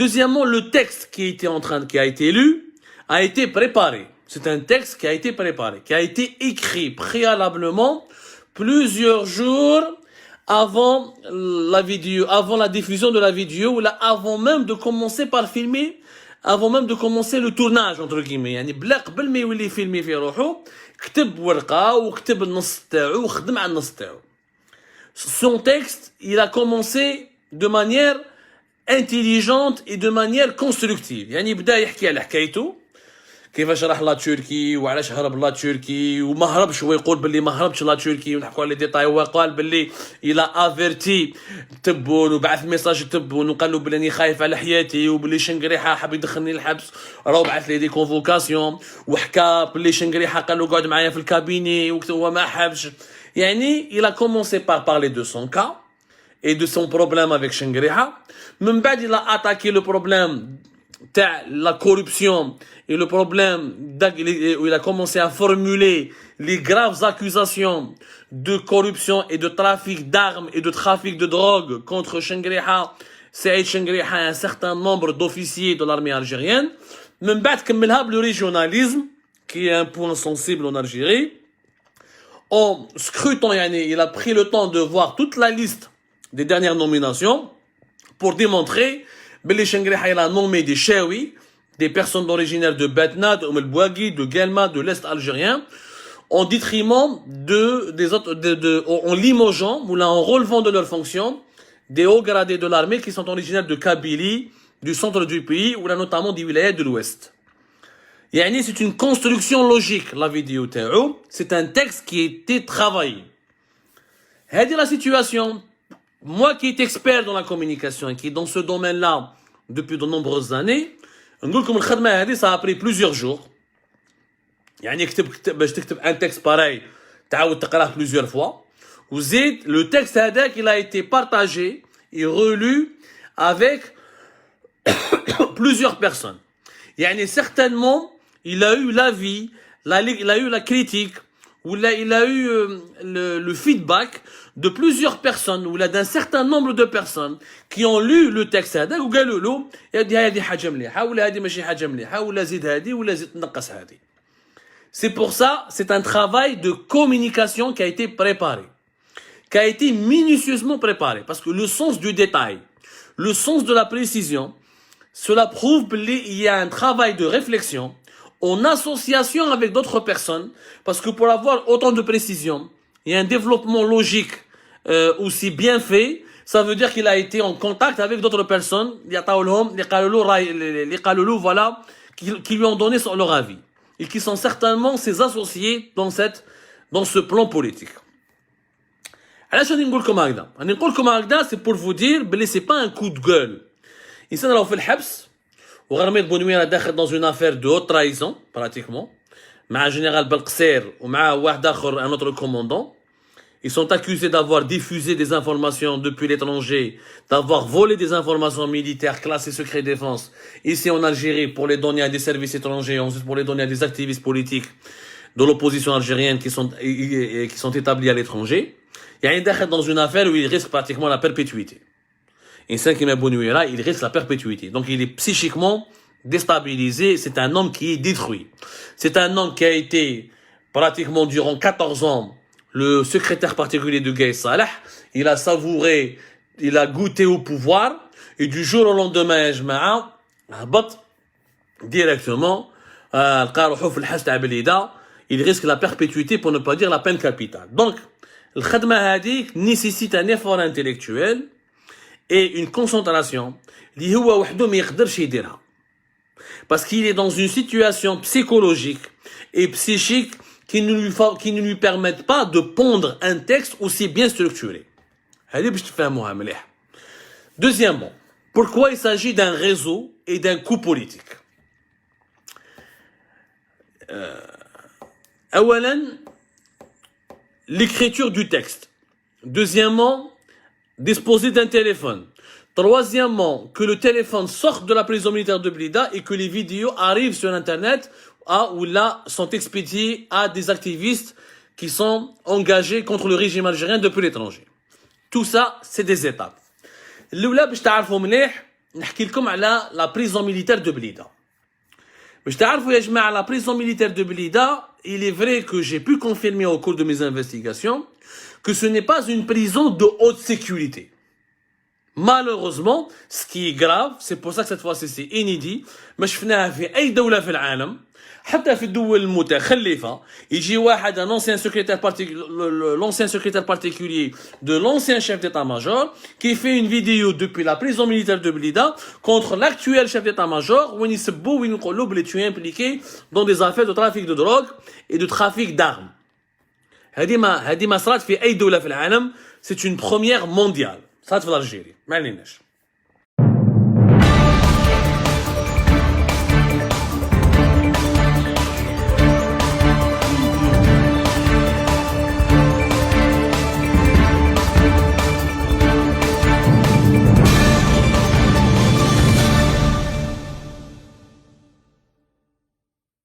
Deuxièmement, le texte qui a été lu a été préparé. C'est un texte qui a été préparé, qui a été écrit préalablement plusieurs jours avant la vidéo, avant la diffusion de la vidéo, ou là, avant même de commencer par filmer, avant même de commencer le tournage, entre guillemets. يعني بلا قبل ما يولي يفيلمي في روحو كتب ورقة وكتب النص تاعو وخدم على النص تاعو. Son texte, il a commencé de manière intelligente et de manière constructive. يعني بدا يحكي على حكايته كيفاش راح لا تركي وعلاش هرب لا تركي وما هربش، هو يقول باللي ما هربش لا تركي ونحكوا على ديتاي. هو قال باللي الى افيرتي تبون وبعث ميساج تبون وقال له بلي خايف على حياتي وبلي شنقريحه حاب يدخلني الحبس، راهو بعث لي دي كونفوكاسيون وحكى باللي شنقريحه قال له قعد معايا في الكابيني وهو ما حبش. يعني il a commencé par parler de son cas et de son problème avec Shengriha. من بعد il a attaqué le problème de la corruption et le problème où il a commencé à formuler les graves accusations de corruption et de trafic d'armes et de trafic de drogue contre Shengriha, Saïd Shengriha et un certain nombre d'officiers de l'armée algérienne. من بعد كملها le régionalisme qui est un point sensible en Algérie. En scrutant, il a pris le temps de voir toute la liste des dernières nominations pour démontrer que Shengriha il a nommé des Chaoui, des personnes originaires de Batna, de Oumel Bouagui, de Guelma, de l'Est algérien, en détriment des autres, en limogeant ou là, en relevant de leurs fonctions des hauts gradés de l'armée qui sont originaires de Kabylie, du centre du pays ou là notamment des wilayas de l'Ouest. Yani, c'est une construction logique, la vidéo Théo. C'est un texte qui a été travaillé. C'est la situation. Moi qui est expert dans la communication et qui est dans ce domaine-là depuis de nombreuses années, ça a pris plusieurs jours. Yani, باش تكتب un texte pareil, تعاود تقراه plusieurs fois. وزيد, le texte il a été partagé et relu avec plusieurs personnes. Yani, certainement, il a eu l'avis, il a eu la critique, ou là, il a eu le feedback de plusieurs personnes, ou là, d'un certain nombre de personnes qui ont lu le texte هذا وقالوا له هذه حاجة مليحة ولا هذه ماشي حاجة مليحة ولا زيد هذه ولا زيد نقص هذه. C'est pour ça, c'est un travail de communication qui a été préparé, qui a été minutieusement préparé, parce que le sens du détail, le sens de la précision, cela prouve qu'il y a un travail de réflexion en association avec d'autres personnes, parce que pour avoir autant de précision, il y a un développement logique aussi bien fait, ça veut dire qu'il a été en contact avec d'autres personnes, voilà, qui lui ont donné leur avis, et qui sont certainement ses associés dans ce plan politique. Alors, je vais vous dire, c'est pour vous dire que ce n'est pas un coup de gueule. Ici, on a fait le habs. وغرميط بونويرة داخل dans une affaire de haute trahison, pratiquement, مع général Belkser ou مع واحد آخر, un autre commandant. Ils sont accusés d'avoir diffusé des informations depuis l'étranger, d'avoir volé des informations militaires classées secret défense ici en Algérie pour les donner à des services étrangers, ensuite pour les donner à des activistes politiques de l'opposition algérienne qui sont établis à l'étranger. Il y a un dakhel dans une affaire où il risque pratiquement la perpétuité. Et cinquième Bonouira, il risque la perpétuité. Donc il est psychiquement déstabilisé. C'est un homme qui est détruit. C'est un homme qui a été pratiquement durant 14 ans le secrétaire particulier de Gaye Salah. Il a savouré, il a goûté au pouvoir. Et du jour au lendemain, directement, il risque la perpétuité pour ne pas dire la peine capitale. Donc, le khadma hadik nécessite un effort intellectuel et une concentration parce qu'il est dans une situation psychologique et psychique qui ne lui permettent pas de pondre un texte aussi bien structuré. Deuxièmement, pourquoi il s'agit d'un réseau et d'un coup politique? L'écriture du texte. Deuxièmement, disposer d'un téléphone. Troisièmement, que le téléphone sorte de la prison militaire de Blida et que les vidéos arrivent sur Internet où là sont expédiées à des activistes qui sont engagés contre le régime algérien depuis l'étranger. Tout ça, c'est des étapes. نحكي لكم على لا بريزون ميليتير دو بليده. باش تعرفوا يا جماعه لا بريزون ميليتير دو بليده, il est vrai que j'ai pu confirmer au cours de mes investigations que ce n'est pas une prison de haute sécurité. Malheureusement, ce qui est grave, c'est pour ça que cette fois-ci c'est inédit, ما شفناها في اي دوله في العالم, حتى في الدول المتخلفه يجي واحد un l'ancien secrétaire particulier de l'ancien chef d'état-major qui fait une vidéo depuis la prison militaire de Blida contre l'actuel chef d'état-major où tu es impliqué dans des affaires de trafic de drogue et de trafic d'armes. هذه ما صارت في اي دوله في العالم, c'est une première mondiale. صارت في الجزائر ما عليناش.